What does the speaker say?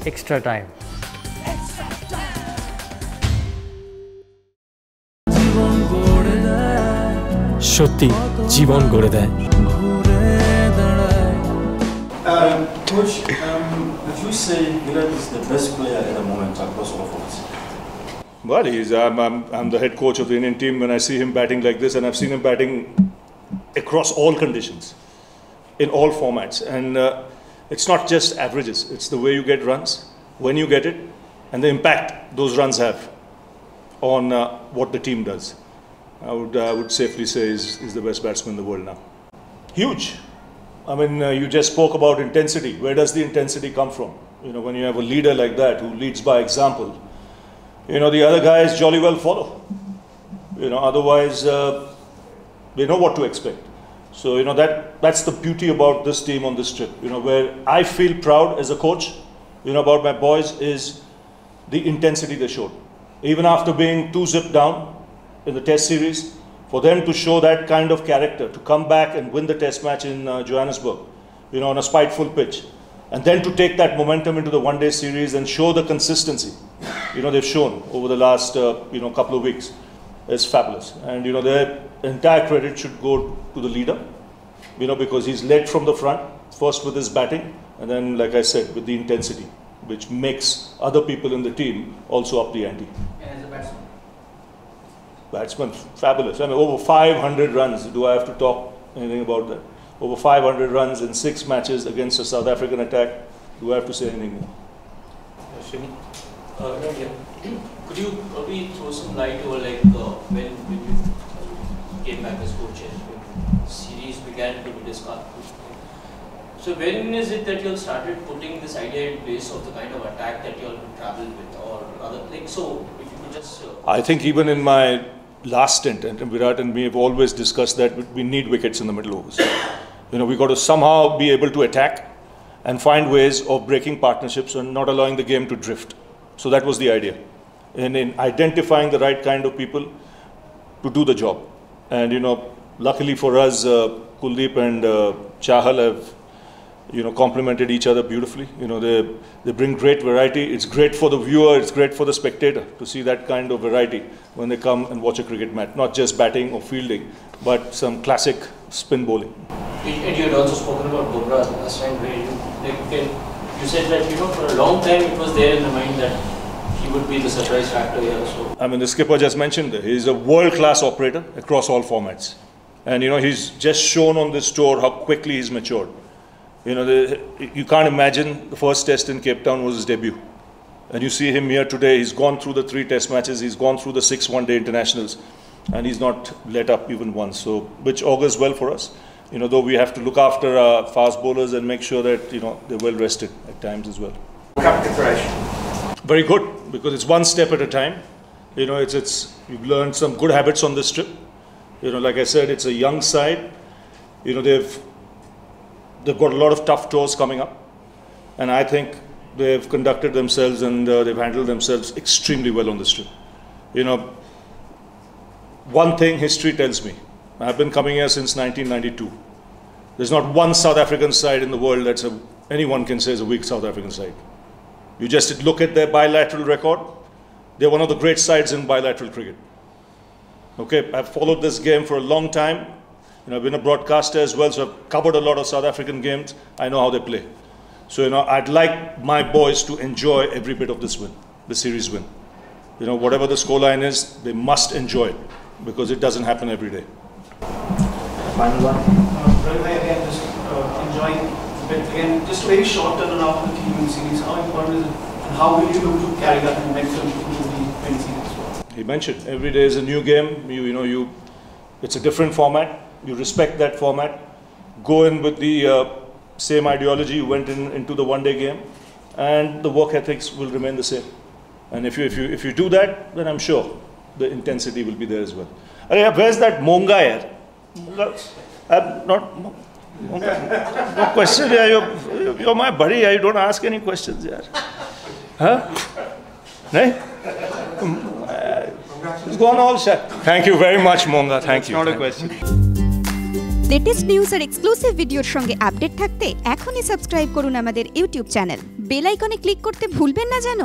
extra time. সত্যি জীবন গড়ে দেয়। Coach, would you say Virat is the best player at the moment across all formats? Well, I'm the head coach of the Indian team. When I see him batting like this, and I've seen him batting across all conditions, in all formats, and it's not just averages. It's the way you get runs, when you get it, and the impact those runs have on what the team does. I would safely say is the best batsman in the world now. Huge. I mean, you just spoke about intensity. Where does the intensity come from? You know, when you have a leader like that who leads by example, you know, the other guys jolly well follow. You know, otherwise they know what to expect. So, you know, that's the beauty about this team on this trip. You know, where I feel proud as a coach, you know, about my boys is the intensity they showed. Even after being 2-0 down in the Test series, for them to show that kind of character, to come back and win the Test match in Johannesburg, you know, on a spiteful pitch, and then to take that momentum into the one-day series and show the consistency, you know, they've shown over the last, you know, couple of weeks, is fabulous. And, you know, their entire credit should go to the leader, you know, because he's led from the front, first with his batting, and then, like I said, with the intensity, which makes other people in the team also up the ante. And as a batsman? Batsman, fabulous. I mean, over 500 runs. Do I have to talk anything about that? Over 500 runs in 6 matches against a South African attack. Do I have to say anything more? Could you probably throw some light over like when you came back as coach and when series began to be discussed? So when is it that you all started putting this idea in place of the kind of attack that you all would travel with, or other like so? If you could just. I think even in my last stint, and Virat and me have always discussed that we need wickets in the middle overs. You know, we got to somehow be able to attack and find ways of breaking partnerships and not allowing the game to drift. So that was the idea, and in identifying the right kind of people to do the job. And you know, luckily for us, Kuldeep and Chahal have, you know, complemented each other beautifully. You know, they bring great variety. It's great for the viewer, it's great for the spectator to see that kind of variety when they come and watch a cricket match. Not just batting or fielding, but some classic spin bowling. And you had also spoken about Bumrah last time, where you said that, you know, for a long time it was there in the mind that he would be the surprise factor here. So I mean, the skipper just mentioned that he's a world-class operator across all formats. And, you know, he's just shown on this tour how quickly he's matured. You know, you can't imagine the first test in Cape Town was his debut. And you see him here today, he's gone through the 3 test matches, he's gone through the 6 one-day internationals, and he's not let up even once, so which augurs well for us. You know, though we have to look after our fast bowlers and make sure that, you know, they're well rested at times as well. Cup preparation. Very good, because it's one step at a time. You know, you've learned some good habits on this trip. You know, like I said, it's a young side. You know, they've got a lot of tough tours coming up, and I think they've conducted themselves and they've handled themselves extremely well on this trip. You know, one thing history tells me, I've been coming here since 1992. There's not one South African side in the world anyone can say is a weak South African side. You just look at their bilateral record. They're one of the great sides in bilateral cricket. Okay, I've followed this game for a long time. You know, I've been a broadcaster as well, so I've covered a lot of South African games. I know how they play. So, you know, I'd like my boys to enjoy every bit of this win, the series win. You know, whatever the scoreline is, they must enjoy it, because it doesn't happen every day. Final one. Ravi, again, just enjoying a bit. Again, just a very short turnaround for the team in series. How important is it, and how will you look to carry that momentum into the 20 series as well? He mentioned every day is a new game. It's a different format. You respect that format. Go in with the same ideology you went into the one-day game, and the work ethics will remain the same. And if you do that, then I'm sure the intensity will be there as well. Where's that Monga here? No question. You're my buddy. You don't ask any questions, yaar. Huh? No? It's gone all shut. Thank you very much, Monga. Thank you. Not a question. Latest news আর exclusive ভিডিওর সঙ্গে update থাকতে এখনই subscribe করুন আমাদের YouTube channel. Bell আইকনে click করতে ভুলবেন না যেন।